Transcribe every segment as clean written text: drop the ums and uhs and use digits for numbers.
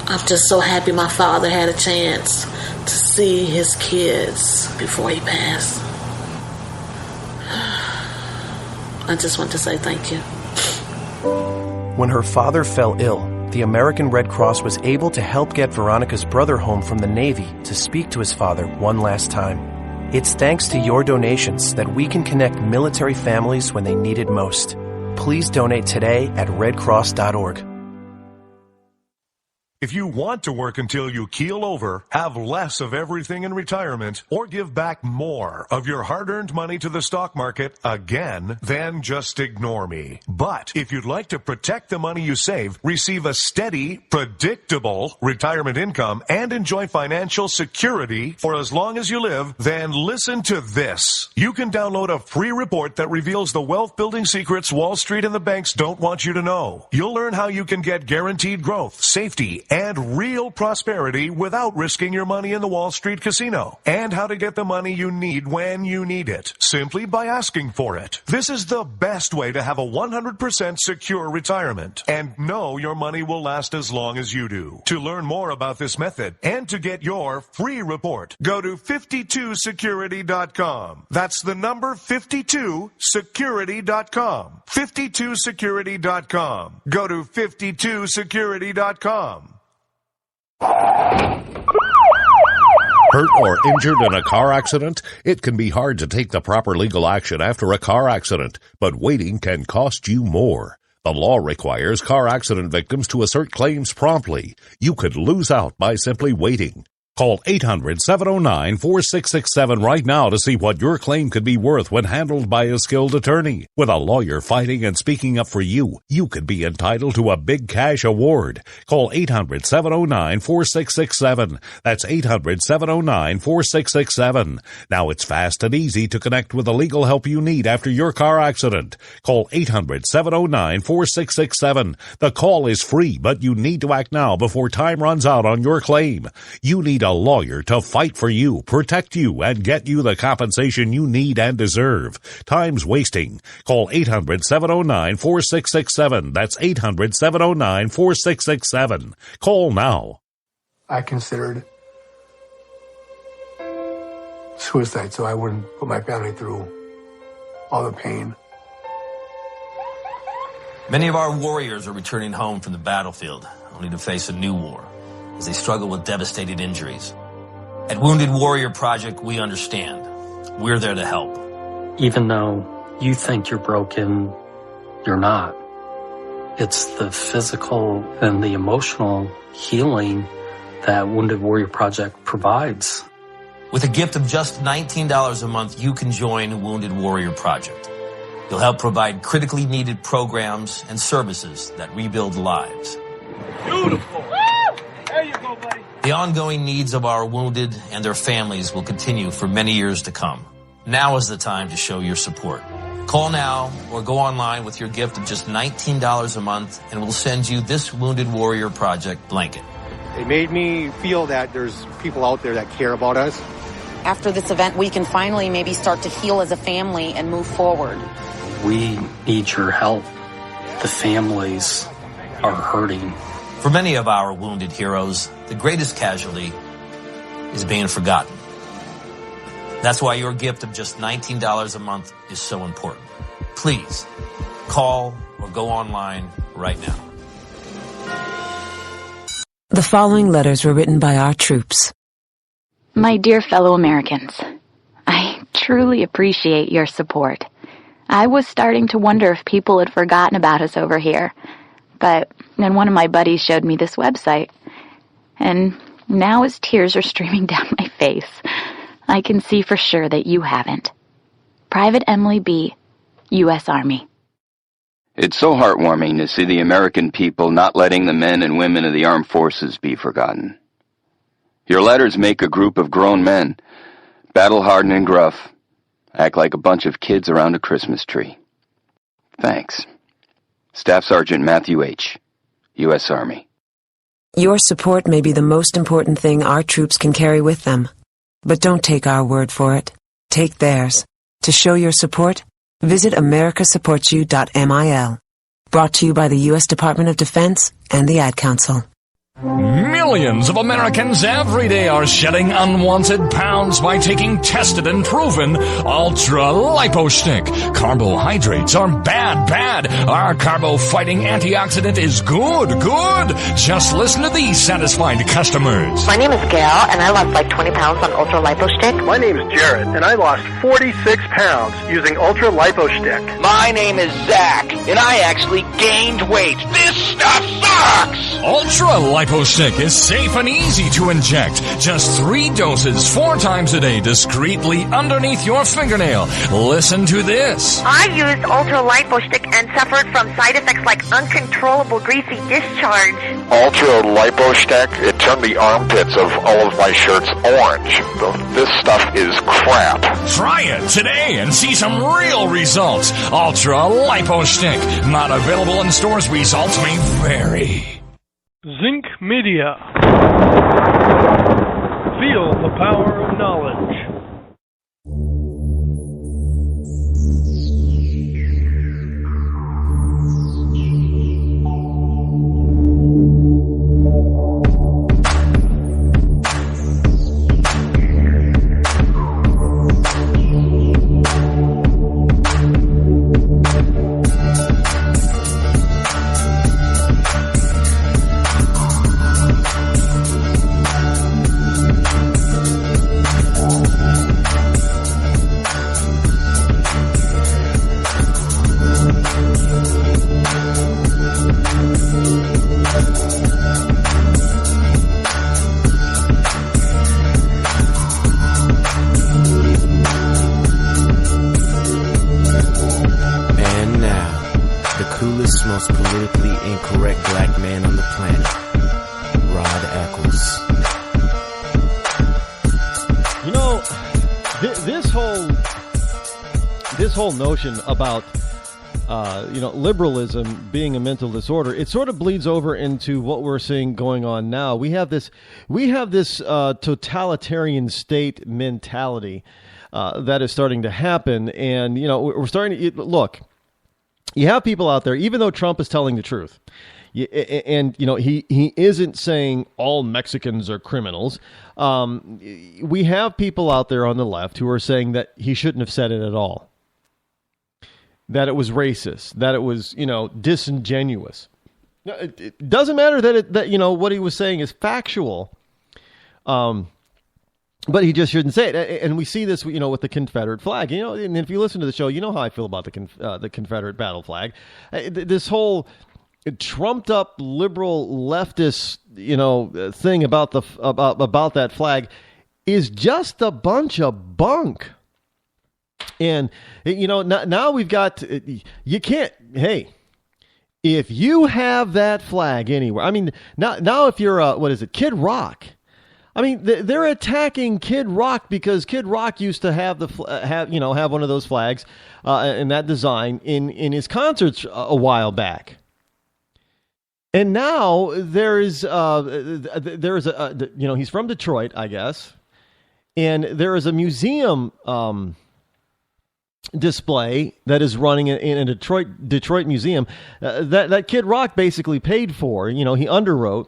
I'm just so happy my father had a chance to see his kids before he passed. I just want to say thank you. When her father fell ill, the American Red Cross was able to help get Veronica's brother home from the Navy to speak to his father one last time. It's thanks to your donations that we can connect military families when they need it most. Please donate today at redcross.org. If you want to work until you keel over, have less of everything in retirement, or give back more of your hard-earned money to the stock market again, then just ignore me. But if you'd like to protect the money you save, receive a steady, predictable retirement income, and enjoy financial security for as long as you live, then listen to this. You can download a free report that reveals the wealth-building secrets Wall Street and the banks don't want you to know. You'll learn how you can get guaranteed growth, safety, and real prosperity without risking your money in the Wall Street casino, and how to get the money you need when you need it, simply by asking for it. This is the best way to have a 100% secure retirement and know your money will last as long as you do. To learn more about this method and to get your free report, go to 52security.com. That's the number 52security.com. 52security.com. Go to 52security.com. Hurt or injured in a car accident? It can be hard to take the proper legal action after a car accident, but waiting can cost you more. The law requires car accident victims to assert claims promptly. You could lose out by simply waiting. Call 800-709-4667 right now to see what your claim could be worth when handled by a skilled attorney. With a lawyer fighting and speaking up for you, you could be entitled to a big cash award. Call 800-709-4667. That's 800-709-4667. Now it's fast and easy to connect with the legal help you need after your car accident. Call 800-709-4667. The call is free, but you need to act now before time runs out on your claim. You need a lawyer to fight for you, protect you, and get you the compensation you need and deserve. Time's wasting. Call 800-709-4667. That's 800-709-4667. Call now. I considered suicide so I wouldn't put my family through all the pain. Many of our warriors are returning home from the battlefield, only to face a new war as they struggle with devastating injuries. At Wounded Warrior Project, we understand. We're there to help. Even though you think you're broken, you're not. It's the physical and the emotional healing that Wounded Warrior Project provides. With a gift of just $19 a month, you can join Wounded Warrior Project. You'll help provide critically needed programs and services that rebuild lives. Beautiful. There you go, buddy. The ongoing needs of our wounded and their families will continue for many years to come. Now is the time to show your support. Call now or go online with your gift of just $19 a month and we'll send you this Wounded Warrior Project blanket. It made me feel that there's people out there that care about us. After this event, we can finally maybe start to heal as a family and move forward. We need your help. The families are hurting. For many of our wounded heroes, the greatest casualty is being forgotten. That's why your gift of just $19 a month is so important. Please, call or go online right now. The following letters were written by our troops. My dear fellow Americans, I truly appreciate your support. I was starting to wonder if people had forgotten about us over here. But then one of my buddies showed me this website, and now as tears are streaming down my face, I can see for sure that you haven't. Private Emily B., U.S. Army. It's so heartwarming to see the American people not letting the men and women of the armed forces be forgotten. Your letters make a group of grown men, battle-hardened and gruff, act like a bunch of kids around a Christmas tree. Thanks. Staff Sergeant Matthew H., U.S. Army. Your support may be the most important thing our troops can carry with them. But don't take our word for it. Take theirs. To show your support, visit americasupportsyou.mil. Brought to you by the U.S. Department of Defense and the Ad Council. Millions of Americans every day are shedding unwanted pounds by taking tested and proven Ultra Lipo Stick. Carbohydrates are bad, bad. Our carbo-fighting antioxidant is good, good. Just listen to these satisfied customers. My name is Gail, and I lost like 20 pounds on Ultra Lipo Stick. My name is Jared, and I lost 46 pounds using Ultra Lipo Stick. My name is Zach, and I actually gained weight. This stuff sucks! Ultra Lipo Stick is safe and easy to inject. Just 3 doses 4 times a day discreetly underneath your fingernail. Listen to this. I used Ultra Lipo Stick and suffered from side effects like uncontrollable greasy discharge. Ultra Lipo Stick, it turned the armpits of all of my shirts orange. This stuff is crap. Try it today and see some real results. Ultra Lipo Stick. Not available in stores. Results may vary. Zinc Media. Feel the power of knowledge. most politically incorrect black man on the planet, Rod Eccles. You know, this whole notion about liberalism being a mental disorder, it sort of bleeds over into what we're seeing going on now. We have this totalitarian state mentality that is starting to happen, and we're starting to look. You have people out there, even though Trump is telling the truth, and he isn't saying all Mexicans are criminals. We have people out there on the left who are saying that he shouldn't have said it at all, that it was racist, that it was disingenuous. It doesn't matter that what he was saying is factual, but he just shouldn't say it. And we see this with the Confederate flag. And if you listen to the show, you know how I feel about the Confederate battle flag. This whole trumped up liberal leftist thing about that flag is just a bunch of bunk. And now we've got, you can't, hey, if you have that flag anywhere, I mean, now if you're Kid Rock, I mean, they're attacking Kid Rock because Kid Rock used to have have one of those flags in that design in his concerts a while back. And now there's he's from Detroit, I guess, and there is a museum display that is running in a Detroit museum that Kid Rock basically paid for. He underwrote.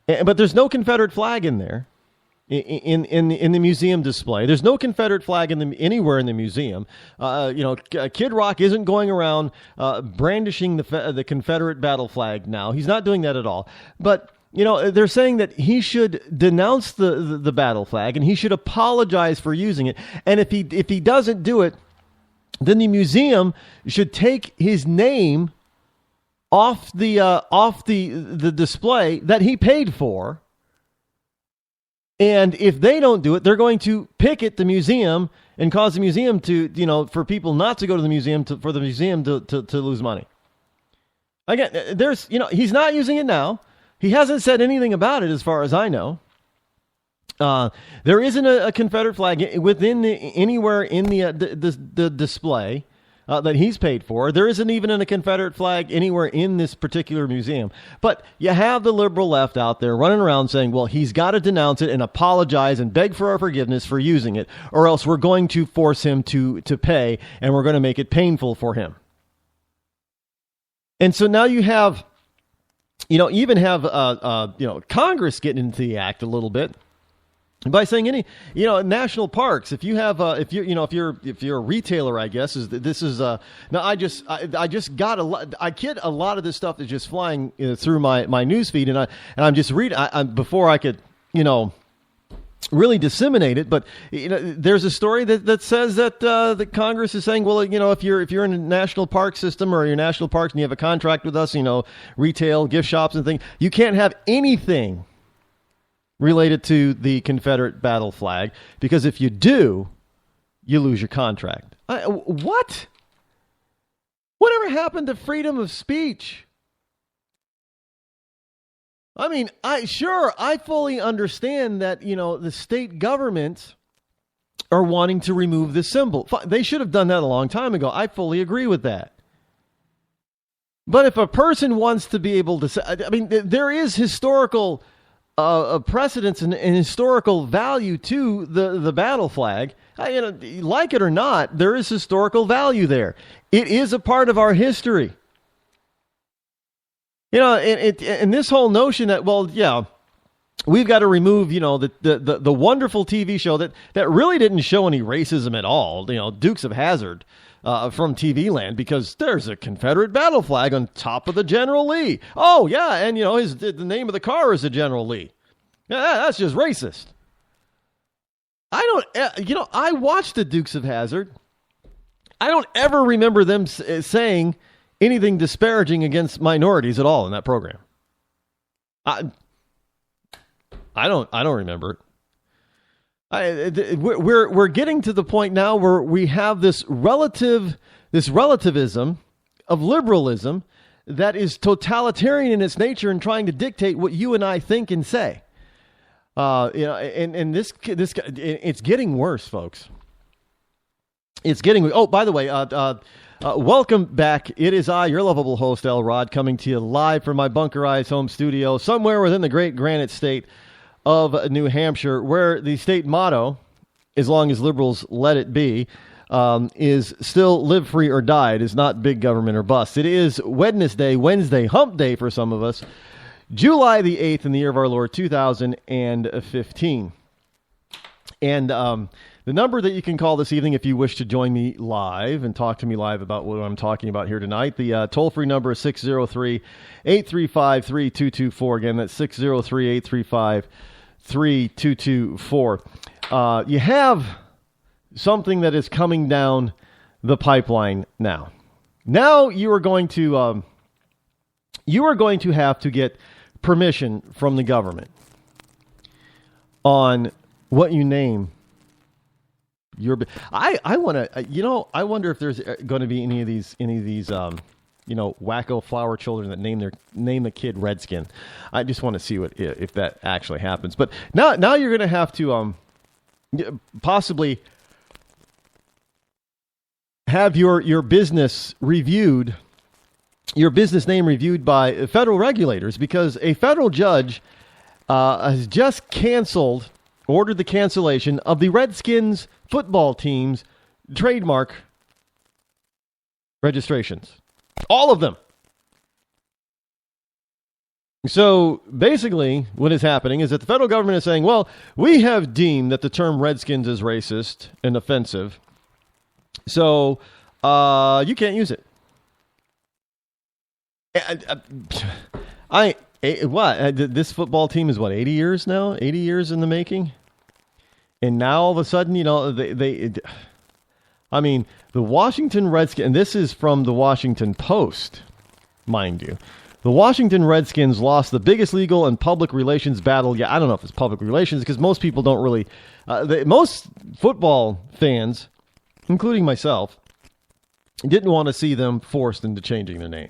But there's no Confederate flag in there, in the museum display. There's no Confederate flag anywhere in the museum. Kid Rock isn't going around brandishing the Confederate battle flag now. He's not doing that at all. But they're saying that he should denounce the battle flag and he should apologize for using it. And if he doesn't do it, then the museum should take his name off the display that he paid for. And if they don't do it, they're going to picket the museum and cause the museum to, for people not to go to the museum, for the museum to lose money. Again, he's not using it now. He hasn't said anything about it as far as I know. There isn't a Confederate flag anywhere in the display that he's paid for. There isn't even a Confederate flag anywhere in this particular museum. But you have the liberal left out there running around saying, well, he's got to denounce it and apologize and beg for our forgiveness for using it, or else we're going to force him to pay, and we're going to make it painful for him. And so now you have even have Congress getting into the act a little bit by saying national parks. If you have if you're a retailer, I guess now I just got a lot of this stuff is just flying through my news feed, and I'm just reading before I could really disseminate it. But there's a story that says that the Congress is saying, well, if you're in a national park system or your national parks and you have a contract with us, retail, gift shops and things, you can't have anything related to the Confederate battle flag, because if you do, you lose your contract. What? Whatever happened to freedom of speech? I mean, I fully understand that, the state governments are wanting to remove this symbol. They should have done that a long time ago. I fully agree with that. But if a person wants to be able to say, there is historical precedence and historical value to the battle flag. Like it or not, there is historical value there. It is a part of our history. And this whole notion that, we've got to remove, the wonderful TV show that really didn't show any racism at all, Dukes of Hazzard from TV land, because there's a Confederate battle flag on top of the General Lee. Oh, yeah, and, the name of the car is the General Lee. Yeah, that's just racist. I watched the Dukes of Hazzard. I don't ever remember them saying anything disparaging against minorities at all in that program. I don't remember it. We're getting to the point now where we have this relativism of liberalism that is totalitarian in its nature and trying to dictate what you and I think and say. And this it's getting worse, folks. It's getting. Oh, by the way, welcome back. It is I, your lovable host, L. Rod, coming to you live from my bunkerized home studio somewhere within the great granite state of New Hampshire, where the state motto, as long as liberals let it be, is still live free or die. It is not big government or bust. It is Wednesday, hump day for some of us, July the 8th in the year of our Lord, 2015. And the number that you can call this evening if you wish to join me live and talk to me live about what I'm talking about here tonight, the toll-free number is 603-835-3224. Again, that's 603-835-3224. You have something that is coming down the pipeline now. Now you are going to have to get permission from the government on what you name your. I want to. I wonder if there's going to be any of these wacko flower children that name the kid Redskin. I just want to see if that actually happens. But now you're going to have to possibly have your business reviewed. Your business name reviewed by federal regulators, because a federal judge has just ordered the cancellation of the Redskins football team's trademark registrations. All of them. So basically what is happening is that the federal government is saying, well, we have deemed that the term Redskins is racist and offensive, so you can't use it. This football team is 80 years now? 80 years in the making? And now all of a sudden, the Washington Redskins, and this is from the Washington Post, mind you. The Washington Redskins lost the biggest legal and public relations battle. Yeah, I don't know if it's public relations, because most people don't really, most football fans, including myself, didn't want to see them forced into changing their name.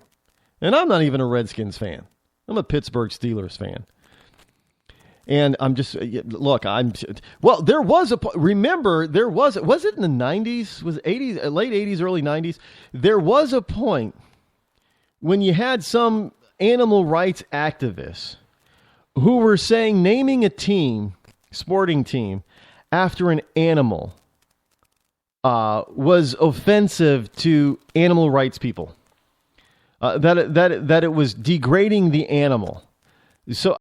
And I'm not even a Redskins fan. I'm a Pittsburgh Steelers fan. And I'm just, there was a, remember, was it in the 90s? Was it 80s, late 80s, early 90s? There was a point when you had some animal rights activists who were saying naming a sporting team, after an animal was offensive to animal rights people. that it was degrading the animal. So